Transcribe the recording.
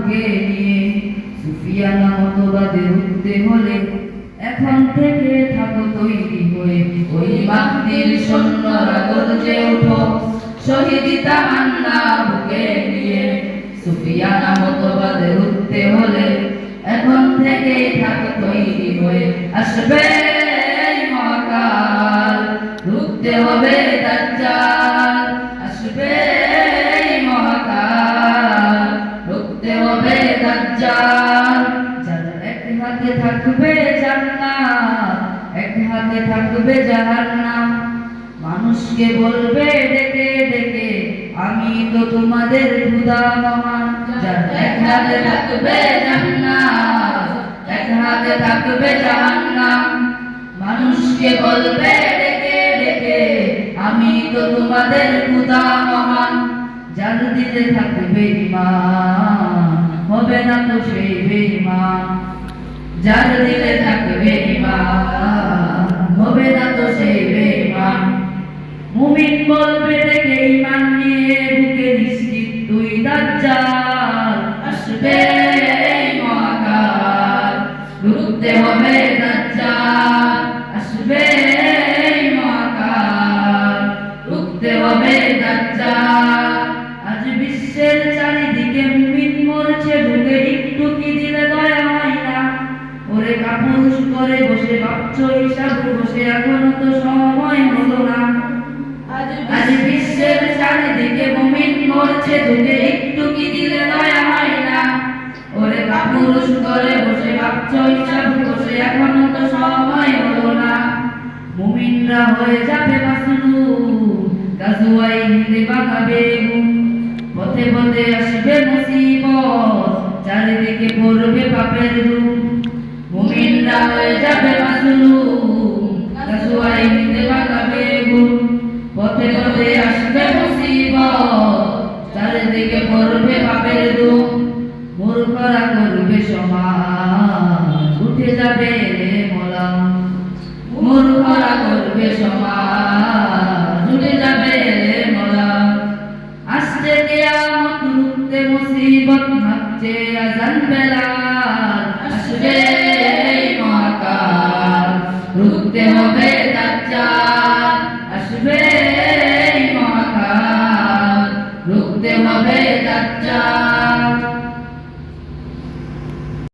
বুকে নিয়ে সুফিয়ানা মতবাদে উঠতে হলে এখন থেকে থাকো তৈরি হয়ে ওই মাহদির সৈন্যরা গর্জে ওঠো শহীদি তামান্না বুকে নিয়ে সুফিয়ানা মতবাদে উঠতে হলে এখন থেকে থাকো তৈরি হয়ে আসবে মহাকাল রুখতে হবে দাজ্জাল আসবে মহাকাল রুখতে হবে দাজ্জাল যার এক হাতে থাকবে জান্নাত এক হাতে থাকবে জাহান্নাম মানুষকে বলবে ডেকে ডেকে আমি তো তোমাদের খোদা মহান যার এক হাতে থাকবে জান্নাত এক হাতে থাকবে জাহান্নাম মানুষকে বলবে ডেকে ডেকে আমি তো তোমাদের খোদা মহান যার দিলে থাকবে ঈমান হবে না তো সেই বেঈমান যার দিলে থাকবে ঈমান হবে না তো সেই বেঈমান মুমিন বলবে ডেকে ঈমান নিয়ে বুকে নিশ্চিত তুই দাজ্জাল আসবে মহাকাল রুখতে হবে দাজ্জাল আসবে মহাকাল রুখতে হবে দাজ্জাল আজ বিশ্বের চারিদিকে মুমিন মরছে ঢুকে একটু কি দিলে দয়া হয় না ওরে কাপুরুষ করে বসে ভাবছো হিসাব বসে এখনো তো সময় হলো না আজ বিশ্বের চারিদিকে মুমিন মরছে ঢুকে একটু কি দিলে দয়া হয় না ওরে কাপুরুষ করে বসে ভাবছো হিসাব বসে এখনো তো সময় হলো না মুমিনরা হয়ে যাবে মাসলুম গাজওয়াই হিন্দে বাগাবে পথে পথে আসবে মুসিবত চারিদিকে পড়বে পাপের ধূম মুমিনরা হয়ে যাবে মাসলুম গাজওয়াই হিন্দে বাগাবে পথে পথে আসবে মুসিবত চারিদিকে পড়বে পাপের ধূম মূর্খরা করবে সমাজ উঠে যাবে রে মোলা মূর্খরা করবে সমাজ